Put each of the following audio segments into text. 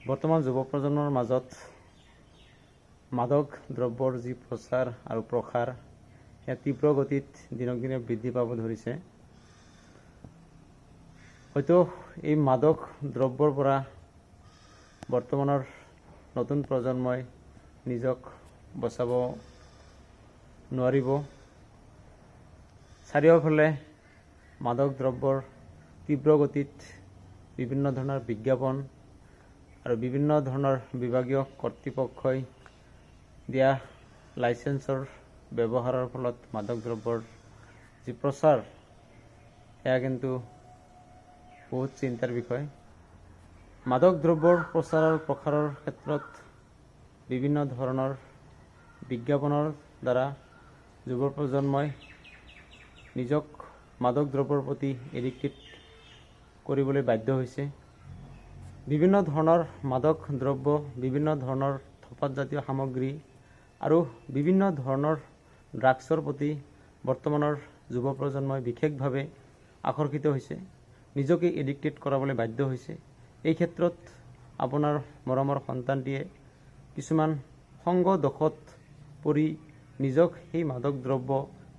বৰ্তমান যুৱ প্ৰজন্মৰ মাজত মাদক দ্ৰব্যৰ যি প্ৰচাৰ আৰু প্ৰসাৰ সেয়া তীব্ৰ গতিত দিনক দিনে বৃদ্ধি পাব ধৰিছে। হয়তো এই মাদক দ্ৰব্যৰ পৰা বৰ্তমানৰ নতুন প্ৰজন্মই নিজক বচাব নোৱাৰিব। চাৰিওফালে মাদক দ্ৰব্যৰ তীব্ৰ গতিত বিভিন্ন ধৰণৰ বিজ্ঞাপন আৰু বিভিন্ন ধৰণৰ বিভাগীয় কৰ্তৃপক্ষই দিয়া লাইচেন্সৰ ব্যৱহাৰৰ ফলত মাদক দ্ৰব্যৰ যি প্ৰচাৰ সেয়া কিন্তু বহুত চিন্তাৰ বিষয়। মাদক দ্ৰব্যৰ প্ৰচাৰ আৰু প্ৰসাৰৰ ক্ষেত্ৰত বিভিন্ন ধৰণৰ বিজ্ঞাপনৰ দ্বাৰা যুৱ প্ৰজন্মই নিজক মাদক দ্ৰব্যৰ প্ৰতি এডিক্টেড কৰিবলৈ বাধ্য হৈছে। বিভিন্ন ধৰণৰ মাদক দ্ৰব্য, বিভিন্ন ধৰণৰ ধঁপাতজাতীয় সামগ্ৰী আৰু বিভিন্ন ধৰণৰ ড্ৰাগছৰ প্ৰতি বৰ্তমানৰ যুৱ প্ৰজন্মই বিশেষভাৱে আকৰ্ষিত হৈছে, নিজকে এডিক্টেড কৰাবলৈ বাধ্য হৈছে। এই ক্ষেত্ৰত আপোনাৰ মৰমৰ সন্তানটিয়ে কিছুমান সংগ দোষত পৰি নিজক সেই মাদক দ্ৰব্য,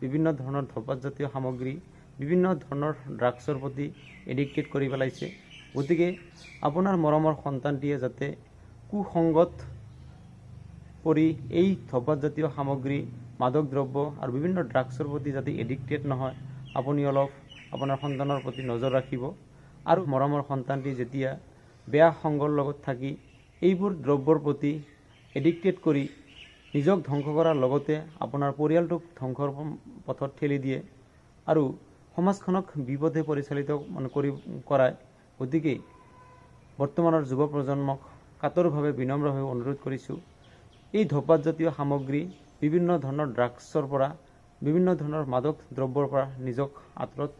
বিভিন্ন ধৰণৰ ধঁপাতজাতীয় সামগ্ৰী, বিভিন্ন ধৰণৰ ড্ৰাগছৰ প্ৰতি এডিক্টেড কৰি পেলাইছে। গতিকে আপোনাৰ মৰমৰ সন্তানটিয়ে যাতে কুসংগত পৰি এই ধঁপাতজাতীয় সামগ্ৰী, মাদক দ্ৰব্য আৰু বিভিন্ন ড্ৰাগছৰ প্ৰতি যাতে এডিক্টেড নহয়, আপুনি অলপ আপোনাৰ সন্তানৰ প্ৰতি নজৰ ৰাখিব। আৰু মৰমৰ সন্তানটি যেতিয়া বেয়া সংগৰ লগত থাকি এইবোৰ দ্ৰব্যৰ প্ৰতি এডিক্টেড কৰি নিজক ধ্বংস কৰাৰ লগতে আপোনাৰ পৰিয়ালটোক ধ্বংসৰ পথত ঠেলি দিয়ে আৰু সমাজখনক বিপথে পৰিচালিত কৰায়। গতিকে বৰ্তমানৰ যুৱ প্ৰজন্মক কাতৰভাৱে বিনম্ৰভাৱে অনুৰোধ কৰিছোঁ, এই ধঁপাতজাতীয় সামগ্ৰী, বিভিন্ন ধৰণৰ ড্ৰাগছৰ পৰা, বিভিন্ন ধৰণৰ মাদক দ্ৰব্যৰ পৰা নিজক আঁতৰত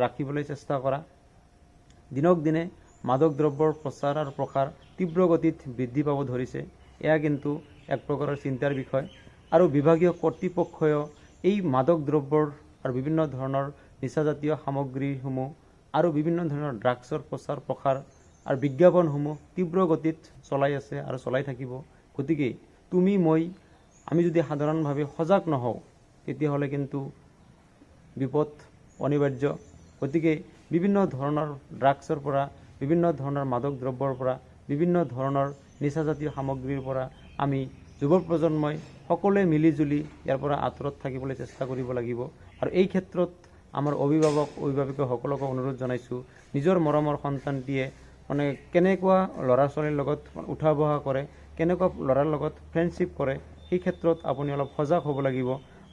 ৰাখিবলৈ চেষ্টা কৰা। দিনক দিনে মাদক দ্ৰব্যৰ প্ৰচাৰ আৰু প্ৰসাৰ তীব্ৰ গতিত বৃদ্ধি পাব ধৰিছে। এয়া কিন্তু এক প্ৰকাৰৰ চিন্তাৰ বিষয়। আৰু বিভাগীয় কৰ্তৃপক্ষইও এই মাদক দ্ৰব্যৰ আৰু বিভিন্ন ধৰণৰ নিচাজাতীয় সামগ্ৰীসমূহ আৰু বিভিন্ন ধৰণৰ ড্ৰাগছৰ প্ৰচাৰ প্ৰসাৰ আৰু বিজ্ঞাপনসমূহ তীব্ৰ গতিত চলাই আছে আৰু চলাই থাকিব। গতিকে তুমি মই আমি যদি সাধাৰণভাৱে সজাগ নহওঁ তেতিয়াহ'লে কিন্তু বিপদ অনিবাৰ্য। গতিকে বিভিন্ন ধৰণৰ ড্ৰাগছৰ পৰা, বিভিন্ন ধৰণৰ মাদক দ্ৰব্যৰ পৰা, বিভিন্ন ধৰণৰ নিচাজাতীয় সামগ্ৰীৰ পৰা আমি যুৱ প্ৰজন্মই সকলোৱে মিলিজুলি ইয়াৰ পৰা আঁতৰত থাকিবলৈ চেষ্টা কৰিব লাগিব। আৰু এই ক্ষেত্ৰত আমাৰ অভিভাৱকসকলকো অনুৰোধ জনাইছোঁ, নিজৰ মৰমৰ সন্তানটিয়ে কেনেকুৱা ল'ৰা ছোৱালীৰ লগত উঠা বহা কৰে, কেনেকুৱা ল'ৰাৰ লগত ফ্ৰেণ্ডশ্বিপ কৰে, সেই ক্ষেত্ৰত আপুনি অলপ সজাগ হ'ব লাগিব।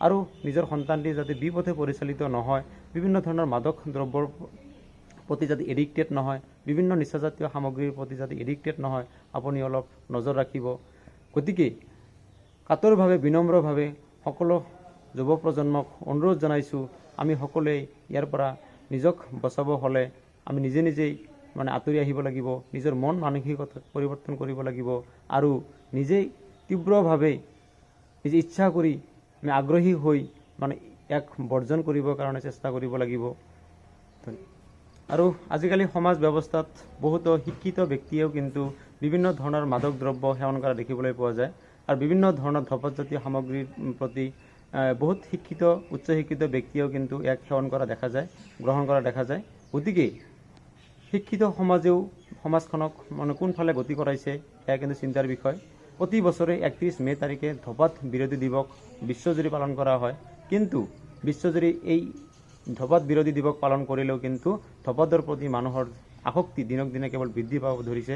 আৰু নিজৰ সন্তানটি যাতে বিপথে পৰিচালিত নহয়, বিভিন্ন ধৰণৰ মাদক দ্ৰব্যৰ প্ৰতি যাতে এডিক্টেড নহয়, বিভিন্ন নিচাজাতীয় সামগ্ৰীৰ প্ৰতি যাতে এডিক্টেড নহয়, আপুনি অলপ নজৰ ৰাখিব। গতিকে কাতৰভাৱে বিনম্ৰভাৱে সকলো যুৱ প্ৰজন্মক অনুৰোধ জনাইছোঁ, আমি সকলোৱে ইয়াৰ পৰা নিজক বচাব হ'লে আমি নিজেই আঁতৰি আহিব লাগিব, নিজৰ মন মানসিকতা পৰিৱৰ্তন কৰিব লাগিব আৰু নিজেই তীব্ৰভাৱে নিজে ইচ্ছা কৰি আমি আগ্ৰহী হৈ ইয়াক বৰ্জন কৰিবৰ কাৰণে চেষ্টা কৰিব লাগিব। আৰু আজিকালি সমাজ ব্যৱস্থাত বহুতো শিক্ষিত ব্যক্তিয়েও কিন্তু বিভিন্ন ধৰণৰ মাদক দ্ৰব্য সেৱন কৰা দেখিবলৈ পোৱা যায়। আৰু বিভিন্ন ধৰণৰ ধঁপাতজাতীয় সামগ্ৰীৰ প্ৰতি বহুত শিক্ষিত, উচ্চ শিক্ষিত ব্যক্তিয়েও কিন্তু ইয়াক সেৱন কৰা দেখা যায়, গ্ৰহণ কৰা দেখা যায়। গতিকে শিক্ষিত সমাজেও সমাজখনক কোনফালে গতি কৰাইছে এয়া কিন্তু চিন্তাৰ বিষয়। প্ৰতি বছৰে 31 মে' তাৰিখে ধঁপাত বিৰোধী দিৱস বিশ্বজুৰি পালন কৰা হয়। কিন্তু বিশ্বজুৰি এই ধঁপাত বিৰোধী দিৱস পালন কৰিলেও কিন্তু ধঁপাতৰ প্ৰতি মানুহৰ আসক্তি দিনক দিনে কেৱল বৃদ্ধি পাব ধৰিছে।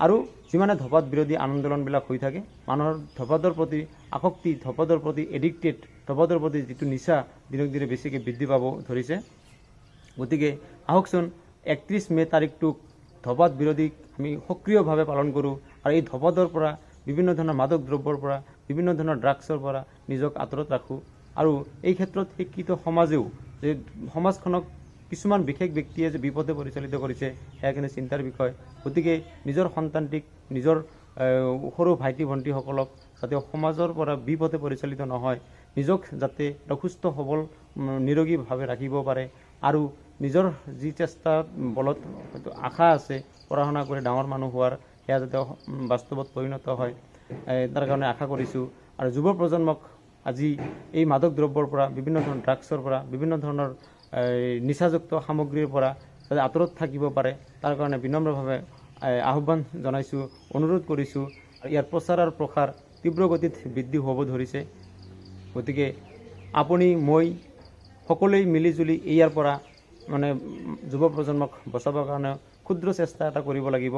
আৰু যিমানে ধঁপাত বিৰোধী আন্দোলনবিলাক হৈ থাকে, মানুহৰ ধঁপাতৰ প্ৰতি আসক্তি, ধঁপাতৰ প্ৰতি এডিক্টেড, ধঁপাতৰ প্ৰতি যিটো নিচা দিনক দিনে বেছিকৈ বৃদ্ধি পাব ধৰিছে। গতিকে আহকচোন 31 মে' তাৰিখটোক ধঁপাত বিৰোধী আমি সক্ৰিয়ভাৱে পালন কৰোঁ আৰু এই ধঁপাতৰ পৰা, বিভিন্ন ধৰণৰ মাদক দ্ৰব্যৰ পৰা, বিভিন্ন ধৰণৰ ড্ৰাগছৰ পৰা নিজক আঁতৰত ৰাখোঁ। আৰু এই ক্ষেত্ৰত শিক্ষিত সমাজেও যে সমাজখনক কিছুমান বিশেষ ব্যক্তিয়ে যে বিপথে পৰিচালিত কৰিছে সেয়া কিন্তু চিন্তাৰ বিষয়। গতিকে নিজৰ সন্তানটিক, নিজৰ সৰু ভাইটি ভণ্টিসকলক যাতে সমাজৰ পৰা বিপথে পৰিচালিত নহয়, নিজক যাতে সুস্থ সবল নিৰোগীভাৱে ৰাখিব পাৰে আৰু নিজৰ যি চেষ্টা বলত হয়তো আশা আছে পঢ়া শুনা কৰি ডাঙৰ মানুহ হোৱাৰ, সেয়া যাতে বাস্তৱত পৰিণত হয় তাৰ কাৰণে আশা কৰিছোঁ। আৰু যুৱ প্ৰজন্মক আজি এই মাদক দ্ৰব্যৰ পৰা, বিভিন্ন ধৰণৰ ড্ৰাগছৰ পৰা, বিভিন্ন ধৰণৰ নিচাযুক্ত সামগ্ৰীৰ পৰা যাতে আঁতৰত থাকিব পাৰে তাৰ কাৰণে বিনম্ৰভাৱে আহ্বান জনাইছোঁ, অনুৰোধ কৰিছোঁ। ইয়াৰ প্ৰচাৰ আৰু প্ৰসাৰ তীব্ৰ গতিত বৃদ্ধি হ'ব ধৰিছে। গতিকে আপুনি মই সকলোৱে মিলিজুলি ইয়াৰ পৰা যুৱ প্ৰজন্মক বচাবৰ কাৰণে ক্ষুদ্ৰ চেষ্টা এটা কৰিব লাগিব।